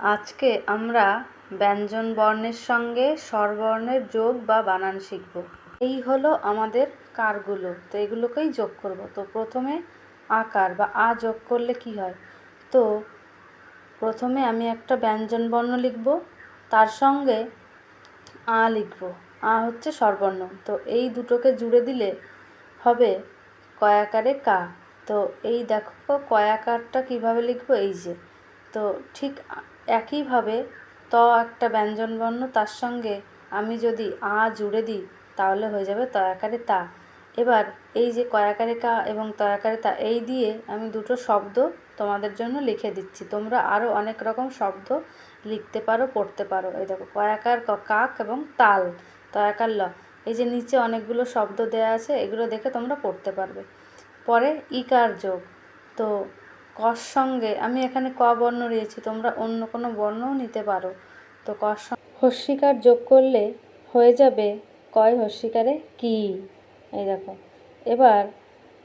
আজকে আমরা ব্যঞ্জন বর্ণের সঙ্গে স্বরবর্ণের যোগ বা বানান শিখব। এই হলো আমাদের কারগুলো, তো এগুলোকেই যোগ করব। তো প্রথমে আকার বা আ যোগ করলে কি হয়, তো প্রথমে আমি একটা ব্যঞ্জন বর্ণ লিখব, তার সঙ্গে আ লিখব। আ হচ্ছে স্বরবর্ণ, তো এই দুটোকে জুড়ে দিলে হবে কয়াকারে কা। তো এই দেখো কয়াকারটা কিভাবে লিখবো, এই যে। তো ঠিক একইভাবে একটা ব্যঞ্জন বর্ণ, তার সঙ্গে আমি যদি আ জুড়ে দিই তাহলে হয়ে যাবে তয়াকারে তা। এবার এই যে কয়াকারে কা এবং তয়াকারে তা, এই দিয়ে আমি দুটো শব্দ তোমাদের জন্য লিখে দিচ্ছি। তোমরা আরও অনেক রকম শব্দ লিখতে পারো, পড়তে পারো। এই দেখো কয়াকার কাক এবং তাল, তয়াকার ল, এই যে নিচে অনেকগুলো শব্দ দেয়া আছে, এগুলো দেখে তোমরা পড়তে পারবে। পরে ইকার যোগ, তো কর সঙ্গে আমি এখানে ক বর্ণ নিয়েছি, তোমরা অন্য কোনো বর্ণও নিতে পারো। তো কর সঙ্গে হস্যিকার যোগ করলে হয়ে যাবে কয় হস্যিকারে কি। এই দেখো, এবার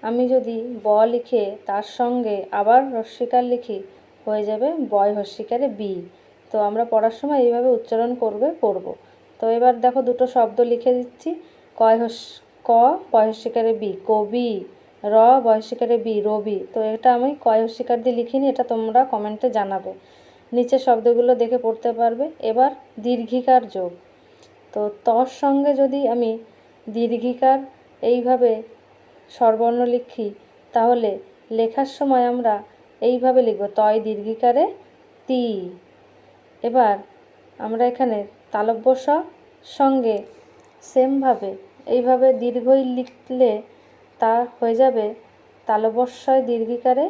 আমি যদি ব লিখে তার সঙ্গে আবার হস্যিকার লিখি হয়ে যাবে বয় হস্যিকারে বি। তো আমরা পড়ার সময় এইভাবে উচ্চারণ করব। তো এবার দেখো দুটো শব্দ লিখে দিচ্ছি। ক বয় হস্যিকারে বি, কবি। র বয়স্যিকারে বি, রবি। তো এটা আমি কয় হস্যিকার দিয়ে লিখিনি, এটা তোমরা কমেন্টে জানাবে। নিচের শব্দগুলো দেখে পড়তে পারবে। এবার দীর্ঘিকার যোগ, তো তর সঙ্গে যদি আমি দীর্ঘিকার এইভাবে স্বরবর্ণ লিখি তাহলে লেখার সময় আমরা এইভাবে লিখব, তয় দীর্ঘিকারে তি। এবার আমরা এখানে তালব্য স সঙ্গে সেমভাবে এইভাবে দীর্ঘই লিখলে তা হয়ে যাবে তালবস্যয় দীর্ঘিকারে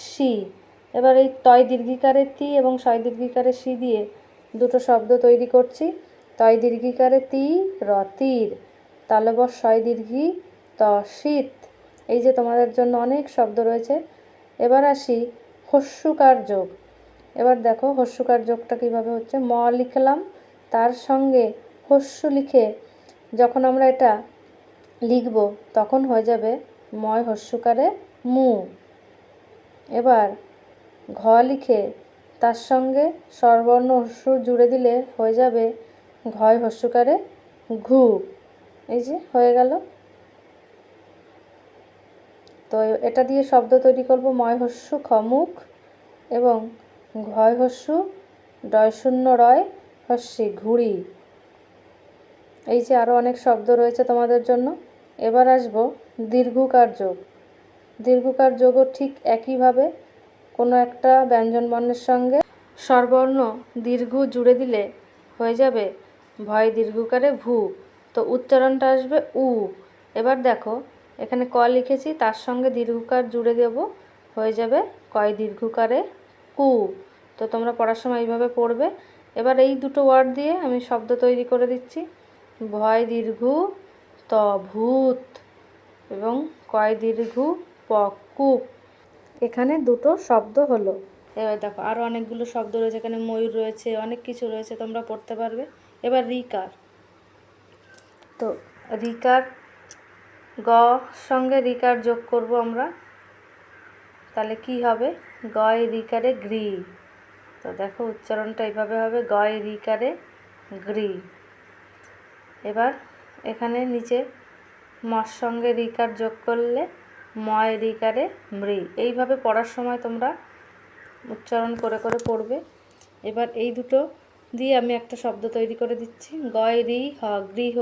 সি। এবার এই তয় দীর্ঘিকারে তি এবং শয় দীর্ঘিকারে সি দিয়ে দুটো শব্দ তৈরি করছি। তয় দীর্ঘিকারে তি রতির, তালবস্যয় দীর্ঘি ত শীত। এই যে তোমাদের জন্য অনেক শব্দ রয়েছে। এবার আসি হস্যুকার যোগ। এবার দেখো হস্যুকার যোগটা কীভাবে হচ্ছে। ম লিখলাম, তার সঙ্গে হস্যু লিখে যখন আমরা এটা লিখব তখন হয়ে যাবে ময় হস্যুকারে মু। এবার ঘ লিখে তার সঙ্গে স্বরবর্ণ হস্যু জুড়ে দিলে হয়ে যাবে ঘয় হস্যুকারে ঘু। এই যে হয়ে গেল। তো এটা দিয়ে শব্দ তৈরি করব ময় হস্যু খমুখ এবং ঘয় হস্যু ডয় শূন্য রয় হস্যি ঘুড়ি। এই যে আরও অনেক শব্দ রয়েছে তোমাদের জন্য। এবার আসব দীর্ঘকার যোগ। দীর্ঘকার যোগও ঠিক একইভাবে কোনো একটা ব্যঞ্জন বর্ণের সঙ্গে স্বরবর্ণ দীর্ঘ জুড়ে দিলে হয়ে যাবে ভয় দীর্ঘকারে ভু। তো উচ্চারণটা আসবে উ। এবার দেখো এখানে ক লিখেছি, তার সঙ্গে দীর্ঘকার জুড়ে দেব, হয়ে যাবে কয় দীর্ঘকারে কু। তো তোমরা পড়ার সময় এইভাবে পড়বে। এবার এই দুটো ওয়ার্ড দিয়ে আমি শব্দ তৈরি করে দিচ্ছি। ভয় দীর্ঘ ত ভূত এবং কয় দীর্ঘ প কূপ। এখানে দুটো শব্দ হলো। এবার দেখো আরও অনেকগুলো শব্দ রয়েছে, এখানে ময়ূর রয়েছে, অনেক কিছু রয়েছে, তোমরা পড়তে পারবে। এবার রিকার, তো রিকার গ সঙ্গে রিকার যোগ করব আমরা, তাহলে কি হবে গয় রিকারে গ্রি। তো দেখো উচ্চারণটা এইভাবে হবে গয় রিকারে গ্রি। এবার এখানে নিচে মর সঙ্গে রিকার যোগ করলে ময় রিকারে মৃ। এইভাবে পড়ার সময় তোমরা উচ্চারণ করে করে পড়বে। এবার এই দুটো দিয়ে আমি একটা শব্দ তৈরি করে দিচ্ছি। গয় রি হ গৃহ,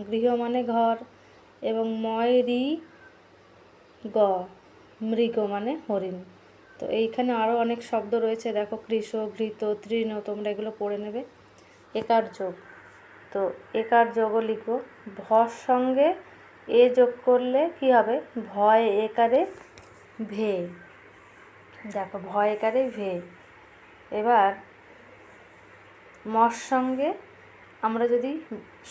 গৃহ মানে ঘর, এবং ময় রি গ মৃগ মানে হরিণ। তো এইখানে আরও অনেক শব্দ রয়েছে, দেখো কৃষ, ঘৃত, তৃণ, তোমরা এগুলো পড়ে নেবে। একার যোগ, তো একার যোগও লিখব। ভর সঙ্গে এ যোগ করলে কি হবে ভয় একারে ভে। দেখো ভয় একারে ভে। এবার মর সঙ্গে আমরা যদি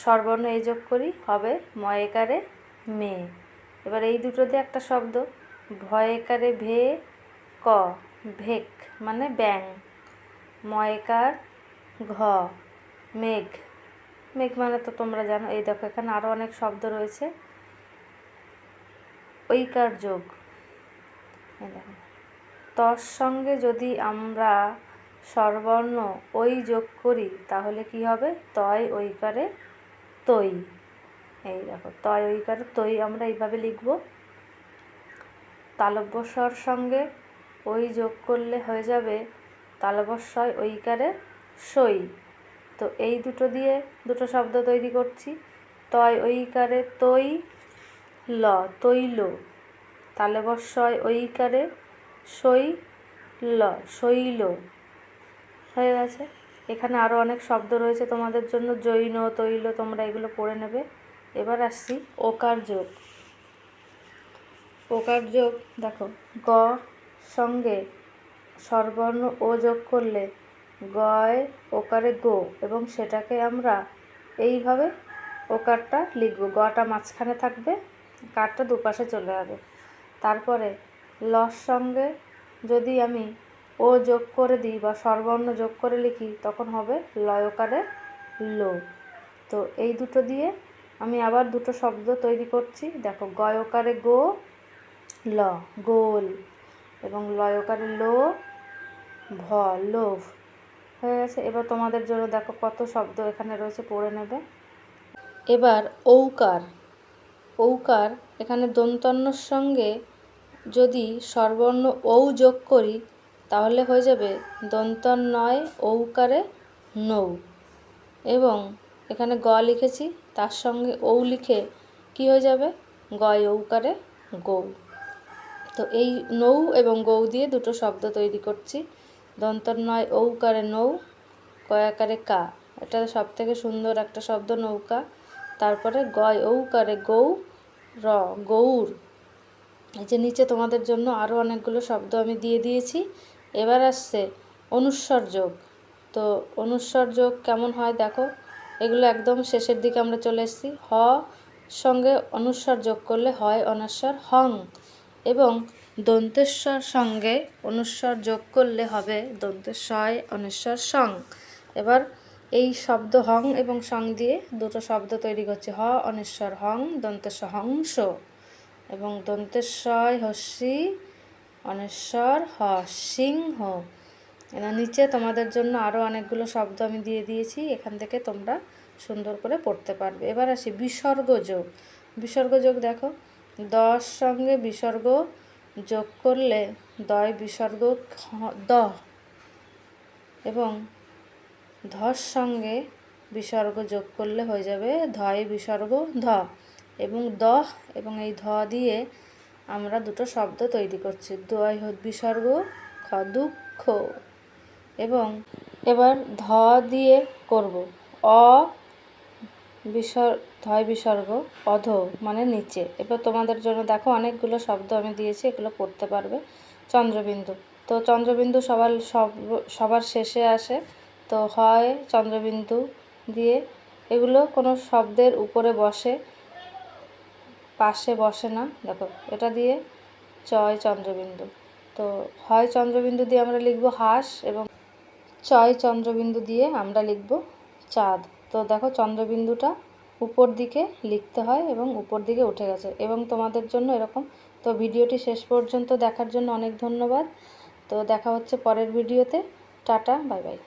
স্বরবর্ণ এ যোগ করি হবে ময় একারে মে। এবার এই দুটো দিয়ে একটা শব্দ ভয় একারে ভে ক, ভেক মানে ব্যাং। ময়কার ঘ মেঘ, মেঘ মানে তো তোমরা জানো। এই দেখো এখানে আরও অনেক শব্দ রয়েছে। ঐকার যোগ, এই দেখো তর সঙ্গে যদি আমরা স্বরবর্ণ ওই যোগ করি তাহলে কি হবে? তয় ঐকারে তৈ। এই দেখো, তয় ঐকারে তৈ আমরা এইভাবে লিখব। তালব্য স্বর সঙ্গে ওই যোগ করলে হয়ে যাবে তালব্য স্বয় ঐকারে সই। তো এই দুটো দিয়ে দুটো শব্দ তৈরি করছি। তয় ঐকারে তৈ ল, তৈল। তালব্য স্বয় ঐকারে সই ল, শৈল। হয়ে গেছে। এখানে আরও অনেক শব্দ রয়েছে তোমাদের জন্য, জৈন, তৈল, তোমরা এগুলো পড়ে নেবে। এবার আসছি ওকার যোগ। ওকার যোগ দেখো, গ সঙ্গে স্বরবর্ণ ও যোগ করলে গয় ওকারে গো, এবং সেটাকে আমরা এইভাবে ওকারটা লিখব। গটা মাঝখানে থাকবে, কারটা দুপাশে চলে যাবে। তারপরে লর সঙ্গে যদি আমি ও যোগ করে দিই বা স্বরবর্ণ যোগ করে লিখি তখন হবে লয়কারে লো। তো এই দুটো দিয়ে আমি আবার দুটো শব্দ তৈরি করছি। দেখো, গয়কারে গো ল, গোল, এবং লয়কারে লো ভ, লোভ। হয়ে গেছে। এবার তোমাদের জন্য দেখো কত শব্দ এখানে রয়েছে, পড়ে নেবে। এবার ঔকার। ঔকার এখানে দন্ত্যন্নর সঙ্গে যদি স্বরবর্ণ ঔ যোগ করি তাহলে হয়ে যাবে দন্ত্যন্নয় ঔকারে নৌ, এবং এখানে গ লিখেছি তার সঙ্গে ঔ লিখে কি হয়ে যাবে? গয় ঔকারে গৌ। তো এই নৌ এবং গৌ দিয়ে দুটো শব্দ তৈরি করছি। দন্ত্যন্নয় ঔকারে নৌ, কয়াকারে কা, এটা সব থেকে সুন্দর একটা শব্দ, নৌকা। তারপরে গয় ঔকারে গৌ র, গৌর। এই যে নিচে তোমাদের জন্য আরও অনেকগুলো শব্দ আমি দিয়ে দিয়েছি। এবার আসছে অনুস্বর যোগ। তো অনুস্বর যোগ কেমন হয় দেখো, এগুলো একদম শেষের দিকে আমরা চলে এসেছি। হ সঙ্গে অনুস্বর যোগ করলে হয় অনস্বর হং, এবং দন্তেশ্বর সঙ্গে অনুস্বর যোগ করলে হবে দন্তেশ্বয় অনস্বর সং। এবার এই শব্দ হং এবং সং দিয়ে দুটো শব্দ তৈরি করছে। হ অনস্বর হং, দন্তেশ্ব হংস, এবং দন্তেশ্বয় হস্যি অনস্বর হ, সিংহ। এবার নিচে তোমাদের জন্য আরও অনেকগুলো শব্দ আমি দিয়ে দিয়েছি, এখান থেকে তোমরা সুন্দর করে পড়তে পারবে। এবার আসি বিসর্গ যোগ। বিসর্গ যোগ দেখো, দর সঙ্গে বিসর্গ যোগ করলে দয় বিসর্গ দ, এবং ধর সঙ্গে বিসর্গ যোগ করলে হয়ে যাবে ধয় বিসর্গ ধ, এবং দহ এবং এই ধ দিয়ে আমরা দুটো শব্দ তৈরি করছি। দয় বিসর্গ খ, দুঃখ, এবং এবার ধ দিয়ে করব অ ধয় বিসর্গ অধ, মানে নিচে। এবার তোমাদের জন্য দেখো অনেকগুলো শব্দ আমি দিয়েছি, এগুলো পড়তে পারবে। চন্দ্রবিন্দু। তো চন্দ্রবিন্দু সবার শেষে আসে, তো হয় চন্দ্রবিন্দু দিয়ে, এগুলো কোনো শব্দের উপরে বসে, পাশে বসে না। দেখো, এটা দিয়ে চয় চন্দ্রবিন্দু। তো হয় চন্দ্রবিন্দু দিয়ে আমরা লিখব হাঁস, এবং চয় চন্দ্রবিন্দু দিয়ে আমরা লিখব চাঁদ। তো দেখো, চন্দ্রবিন্দুটা উপর দিকে লিখতে হয় এবং উপর দিকে উঠে গেছে, এবং তোমাদের জন্য এরকম। তো ভিডিওটি শেষ পর্যন্ত দেখার জন্য অনেক ধন্যবাদ। তো দেখা হচ্ছে পরের ভিডিওতে। Tata, bye bye.